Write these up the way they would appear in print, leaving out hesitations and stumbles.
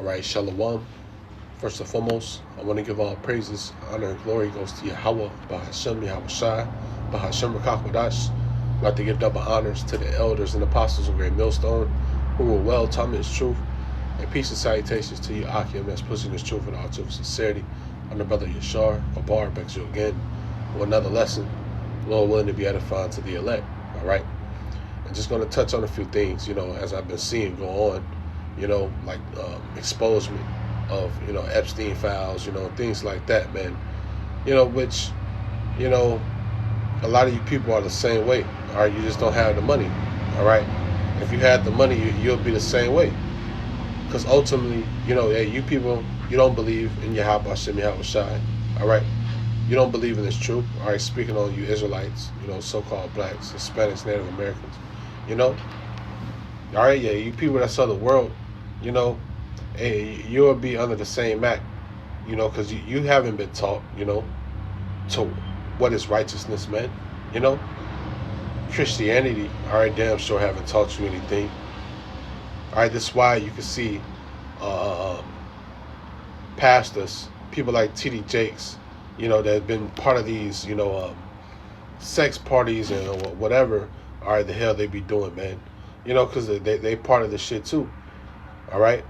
right, Shalom. First and foremost, I want to give all praises, honor, and glory goes to Yahweh, Bahashem, Yahweh Shai, Bahashem Rakakwadash. I'd like to give double honors to the elders and apostles of Great Millstone, who were well taught me His truth. And peace and salutations to you, Akim, that's pushing His truth with all truth and sincerity. I'm the brother Yashar, Abar, back to you again with another lesson. Lord willing to be edifying to the elect, all right? I'm just going to touch on a few things, as I've been seeing go on, like exposure of, Epstein files, things like that, man. Which, a lot of you people are the same way, all right? You just don't have the money, all right? If you had the money, you'll be the same way. Because ultimately, you people, you don't believe in Yahweh Hashem, Yahweh Shai, all right? You don't believe in this truth, all right? Speaking on you Israelites, so-called blacks, Hispanics, Native Americans, all right? Yeah, you people that saw the world, hey, you'll be under the same act, because you haven't been taught, to what is righteousness, man, Christianity, all right, damn sure haven't taught you anything. All right, that's why you can see pastors, people like T.D. Jakes, that have been part of these, sex parties and whatever, all right, the hell they be doing, man. Because they part of the shit too, all right?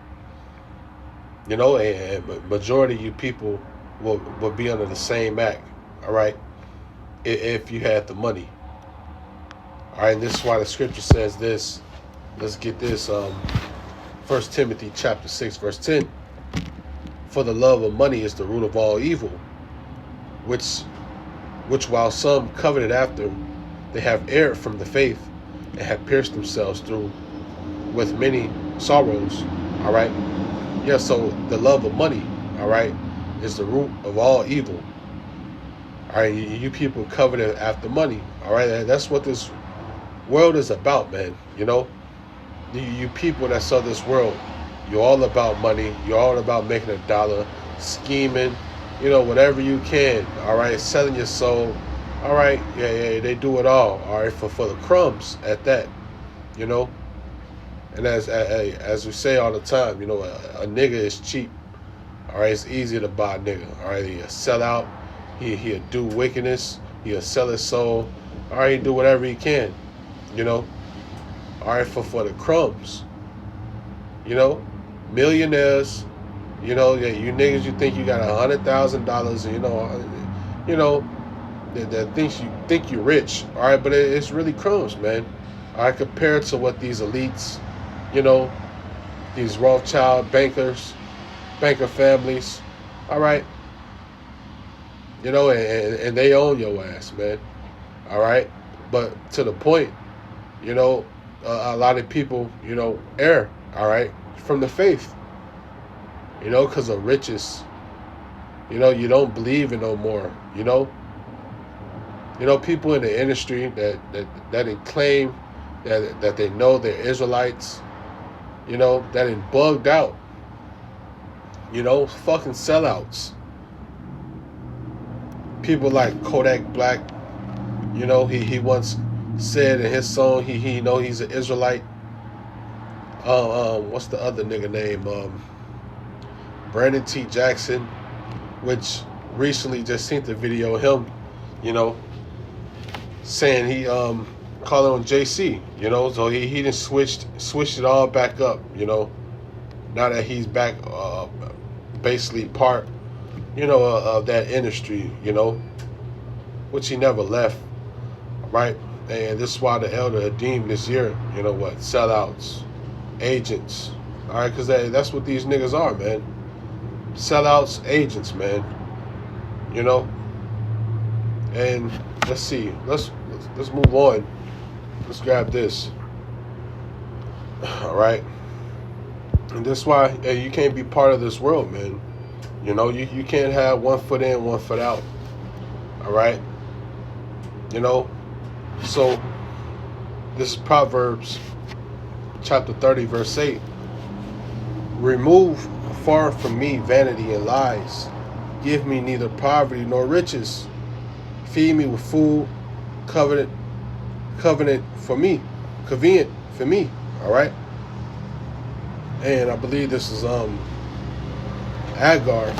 And majority of you people will be under the same act, all right, if you had the money. All right, and this is why the scripture says this. Let's get this, 1 Timothy chapter 6, verse 10. For the love of money is the root of all evil, which while some coveted after, they have erred from the faith and have pierced themselves through with many sorrows. All right? Yeah, so the love of money, all right, is the root of all evil. All right, you people coveted after money. All right, that's what this world is about, man. You people that saw this world, you're all about money. You're all about making a dollar, scheming, whatever you can. All right, selling your soul. All right, yeah, they do it all. All right, for the crumbs at that, And as we say all the time, a nigga is cheap. All right, it's easy to buy a nigga. All right, he'll sell out. He'll do wickedness. He'll sell his soul. All right, he'll do whatever he can. All right, for the crumbs, millionaires, you niggas, you think you got $100,000, and that thinks you think you're rich, all right, but it's really crumbs, man. All right, compared to what these elites, these Rothschild bankers, banker families, all right, and they own your ass, man, all right, but to the point, a lot of people, err, all right, from the faith, because of riches. You don't believe in no more, people in the industry that claim that they know they're Israelites, that ain't bugged out, fucking sellouts. People like Kodak Black, he once said in his song, he's an Israelite. What's the other nigga name? Brandon T. Jackson, which recently just seen the video of him, saying he calling on JC, so he done switched it all back up, now that he's back basically part, of that industry, which he never left, right? And this is why the elder had deemed this year, sellouts, agents, all right, because that's what these niggas are, man. Sellouts, agents, man. And let's see, let's move on. Let's grab this. All right, and that's why you can't be part of this world, man. You can't have one foot in, one foot out. All right, So, this is Proverbs chapter 30, verse 8. Remove far from me vanity and lies. Give me neither poverty nor riches. Feed me with food, covenant for me, convenient for me. All right. And I believe this is Agar,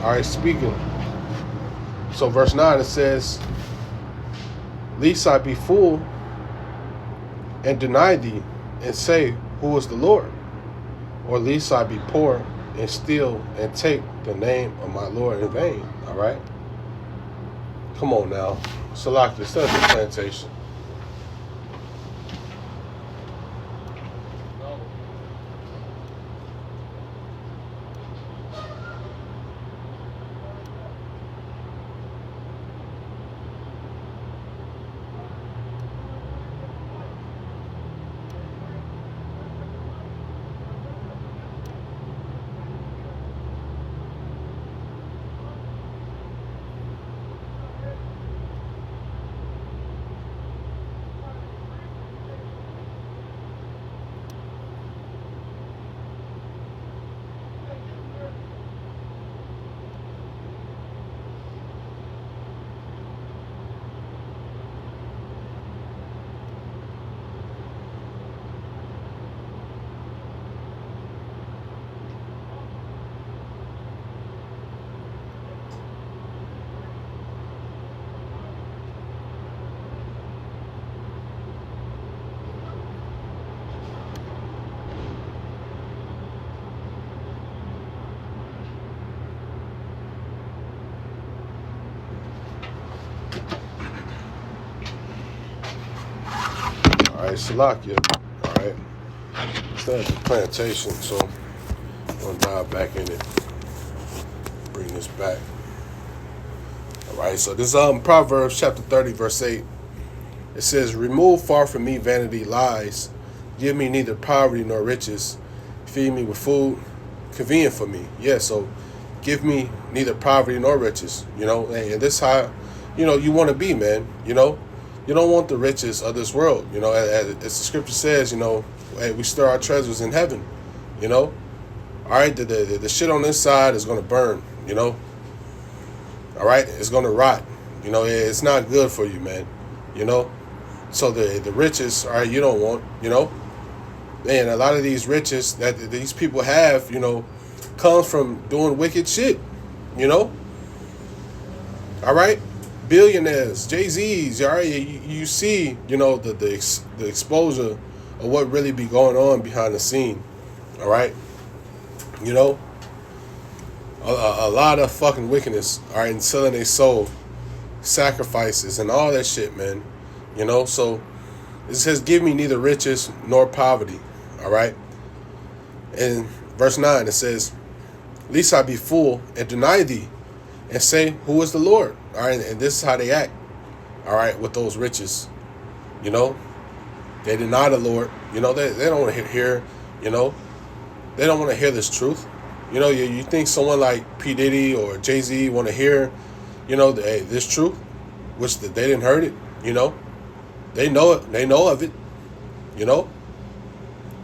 all right, speaking. So verse 9, it says, lest I be full and deny thee and say, who is the Lord? Or lest I be poor and steal and take the name of my Lord in vain. All right? Come on now. Salakia, set up the plantation. All right, Salakia. All right. Set up the plantation. So I'm going to dive back in it. Bring this back. All right, so this Proverbs chapter 30, verse 8. It says, remove far from me vanity, lies. Give me neither poverty nor riches. Feed me with food, convenient for me. Yeah, so give me neither poverty nor riches. You know, and this how, you know, you want to be, man. You know, you don't want the riches of this world. You know, as the scripture says, you know, hey, we store our treasures in heaven. You know, all right, the shit on this side is going to burn. You know, all right, it's going to rot. You know, it's not good for you, man. You know, so the riches, all right, you don't want. You know, and a lot of these riches that these people have, you know, comes from doing wicked shit. You know, all right. Billionaires, Jay-Z's, all right, you see, you know, the exposure of what really be going on behind the scene, all right? You know, a lot of fucking wickedness, all right, and selling their soul, sacrifices, and all that shit, man, you know? So it says, give me neither riches nor poverty, all right? And verse 9, it says, lest I be full and deny thee and say, who is the Lord? All right, and this is how they act, all right, with those riches. You know, they deny the Lord. You know, they don't want to hear, you know, they don't want to hear this truth. You know, you think someone like P. Diddy or Jay-Z want to hear, you know, this truth, which they didn't heard it, you know. They know it. They know of it, you know.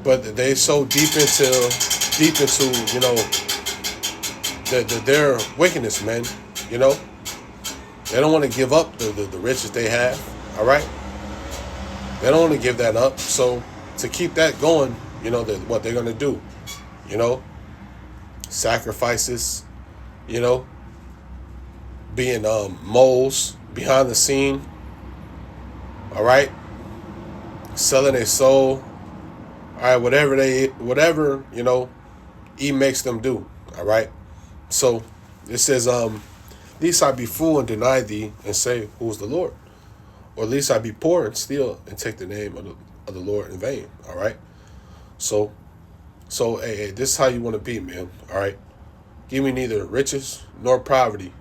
But they so deep into, you know, their wickedness, man, you know. They don't want to give up the riches they have, all right? They don't want to give that up. So to keep that going, you know, what they're going to do, you know, sacrifices, you know, being moles behind the scene, all right? Selling their soul, all right, whatever, you know, he makes them do, all right? So it says, lest I be full and deny thee and say, who is the Lord? Or lest I be poor and steal and take the name of the Lord in vain. All right. So hey, this is how you want to be, man. All right. Give me neither riches nor poverty.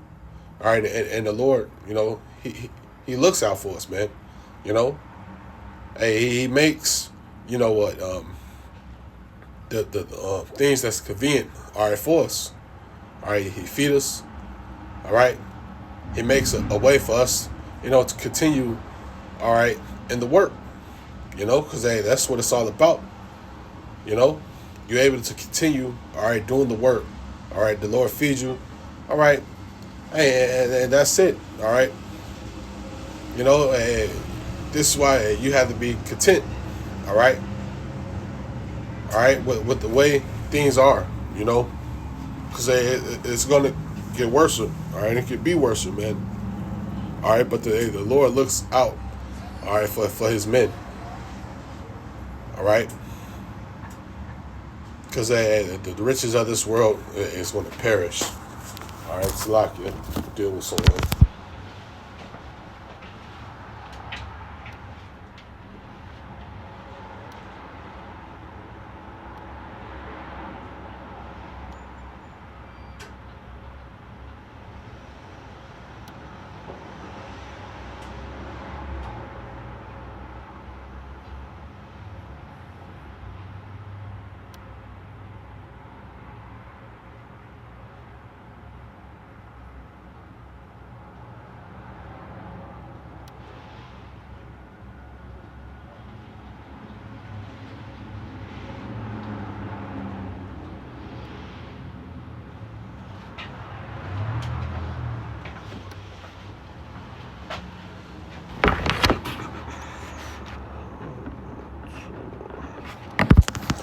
All right. And the Lord, you know, he looks out for us, man. You know, hey, he makes, you know what, the things that's convenient, all right, for us. All right. He feeds us. All right, he makes a way for us, you know, to continue, all right, in the work, you know, because, hey, that's what it's all about, you know. You're able to continue, all right, doing the work, all right, the Lord feeds you, all right, hey, and that's it, all right. You know, hey, this is why you have to be content, all right, with the way things are, you know. because it's going to get worse. All right, it could be worse, man. All right, but the Lord looks out, all right, for his men. All right, because the riches of this world is going to perish. All right, it's like you deal with someone.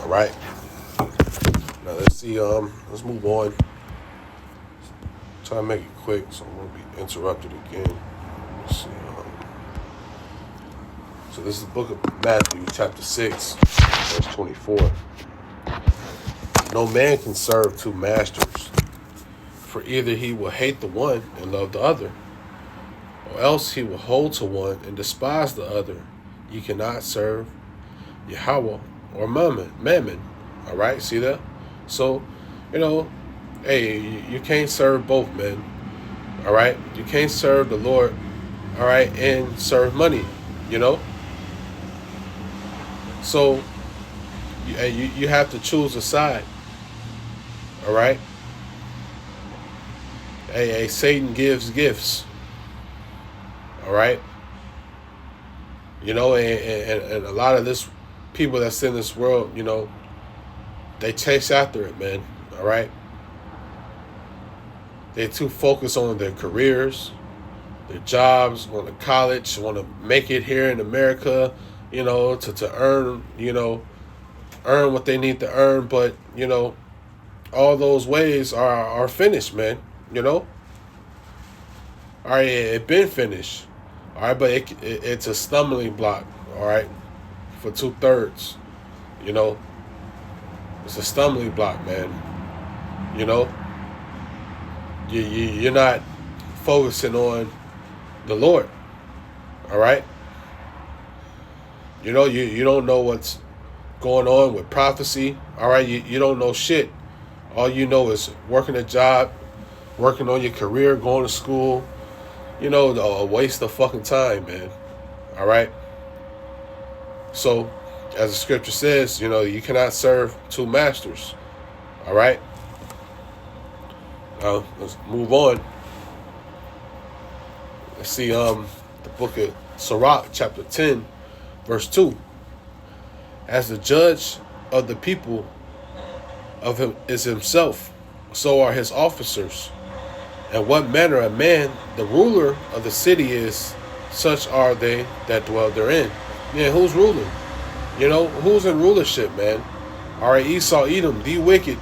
All right. Now let's see. Let's move on. Try to make it quick, so I won't be interrupted again. Let's see. So this is the book of Matthew, chapter 6, verse 24. No man can serve two masters, for either he will hate the one and love the other, or else he will hold to one and despise the other. You cannot serve Yahweh or Mammon. All right, see that? So, hey, you can't serve both, man. All right, you can't serve the Lord, all right, and serve money. So you have to choose a side. All right. Hey, Satan gives gifts. All right. And a lot of this people that's in this world, they chase after it, man. All right. They're too focused on their careers, their jobs, going to college, want to make it here in America, to earn, earn what they need to earn. But, all those ways are finished, man. All right, it been finished. All right, but it's a stumbling block, all right, for 2/3. It's a stumbling block, man. You're not focusing on the Lord, all right? You don't know what's going on with prophecy, all right? You don't know shit. All you know is working a job, working on your career, going to school, a waste of fucking time, man, all right? So, as the scripture says, you cannot serve two masters, all right? Now, let's move on. Let's see the book of Sirach, chapter 10, verse 2. As the judge of the people of him is himself, so are his officers. And what manner of man the ruler of the city is, such are they that dwell therein. Yeah, who's ruling? Who's in rulership, man? All right, Esau, Edom, the wicked.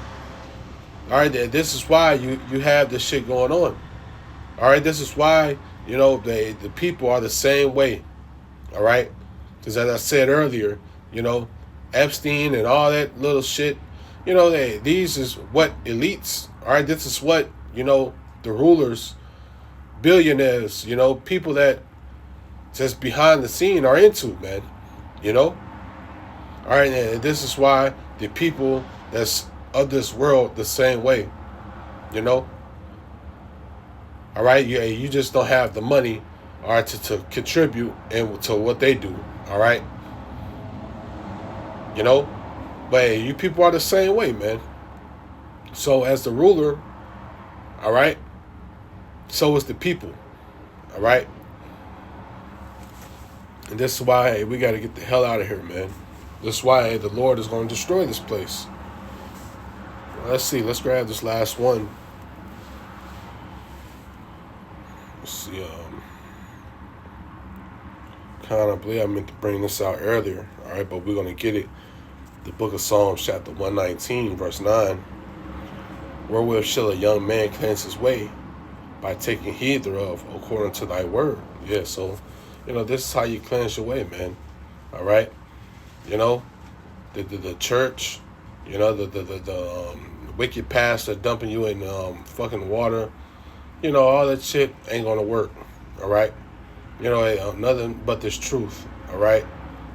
All right, this is why you have this shit going on. All right, this is why, the people are the same way. All right? Because as I said earlier, Epstein and all that little shit, these is what elites, all right? This is what, the rulers, billionaires, people that just behind the scene are into, man. All right, and this is why the people that's of this world the same way, all right? You just don't have the money, all right, to contribute and to what they do, all right? But hey, you people are the same way, man. So as the ruler, all right, so is the people, all right? And this is why we got to get the hell out of here, man. This is why the Lord is going to destroy this place. Let's see. Let's grab this last one. Let's see. Kind of believe I meant to bring this out earlier. All right, but we're going to get it. The book of Psalms, chapter 119, verse 9. Wherewith shall a young man cleanse his way? By taking heed thereof, according to thy word. Yeah, so, this is how you cleanse your way, man. All right? The church, the wicked pastor dumping you in fucking water, all that shit ain't gonna work. All right? Nothing but this truth. All right?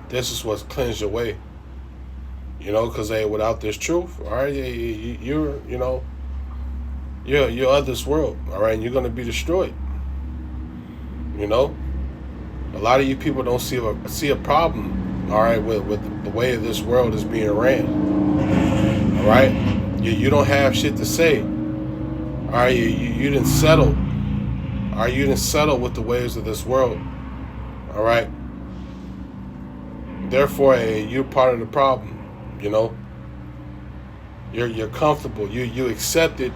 This is what's cleansed your way. Because without this truth, all right, you're of this world, all right, and you're gonna be destroyed. A lot of you people don't see a problem, all right, with the way this world is being ran. All right, you don't have shit to say. All right, you didn't settle. All right, you didn't settle with the ways of this world. All right. Therefore, you're part of the problem. You're comfortable. You accepted,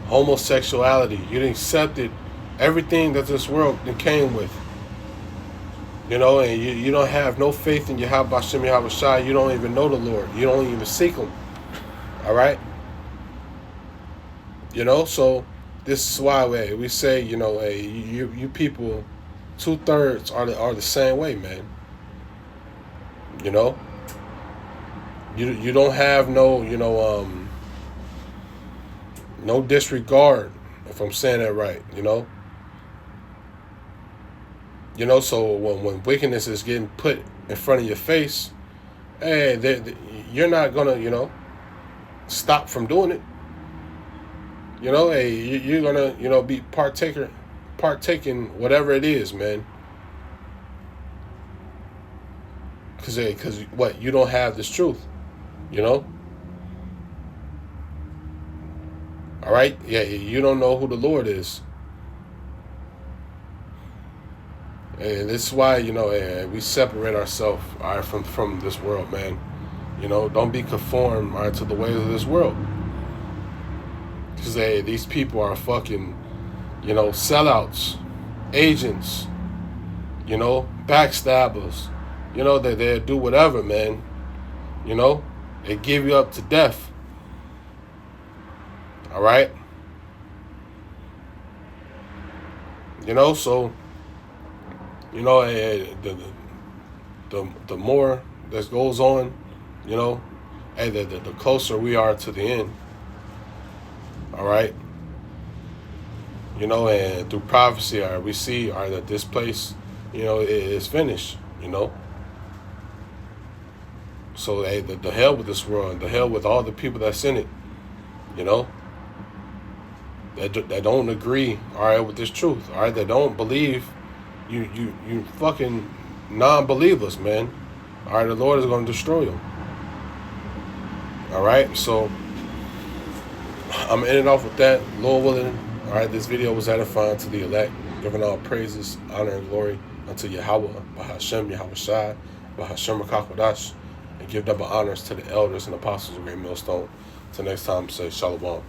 homosexuality. You accepted everything that this world came with. And you don't have no faith in Yahweh Shem Yahweh Shai. You don't even know the Lord. You don't even seek Him. All right. So this is why we say, you people, 2/3 are the same way, man. You don't have no no disregard, if I'm saying that right. So when wickedness is getting put in front of your face, hey, you're not gonna stop from doing it. Hey, you're gonna be partaking whatever it is, man. Because what, you don't have this truth. All right? Yeah, you don't know who the Lord is. And this is why, we separate ourselves, all right, from this world, man. Don't be conformed, all right, to the ways of this world. Because, these people are fucking, sellouts, agents, backstabbers. They do whatever, man. They give you up to death. All right? So, the more that goes on, the closer we are to the end. All right? And through prophecy, we see that this place, is finished, So the hell with this world, the hell with all the people that's in it, that don't agree, all right, with this truth, all right, that don't believe, you fucking non-believers, man. All right, the Lord is going to destroy them. All right, so I'm going to end it off with that, Lord willing. All right, this video was edifying to the elect, giving all praises, honor, and glory unto Yahweh, Bahashem, Yahweh Shai, Bahashem Rakakwadash, and give double honors to the elders and apostles of Great Millstone. Till next time, say Shalom.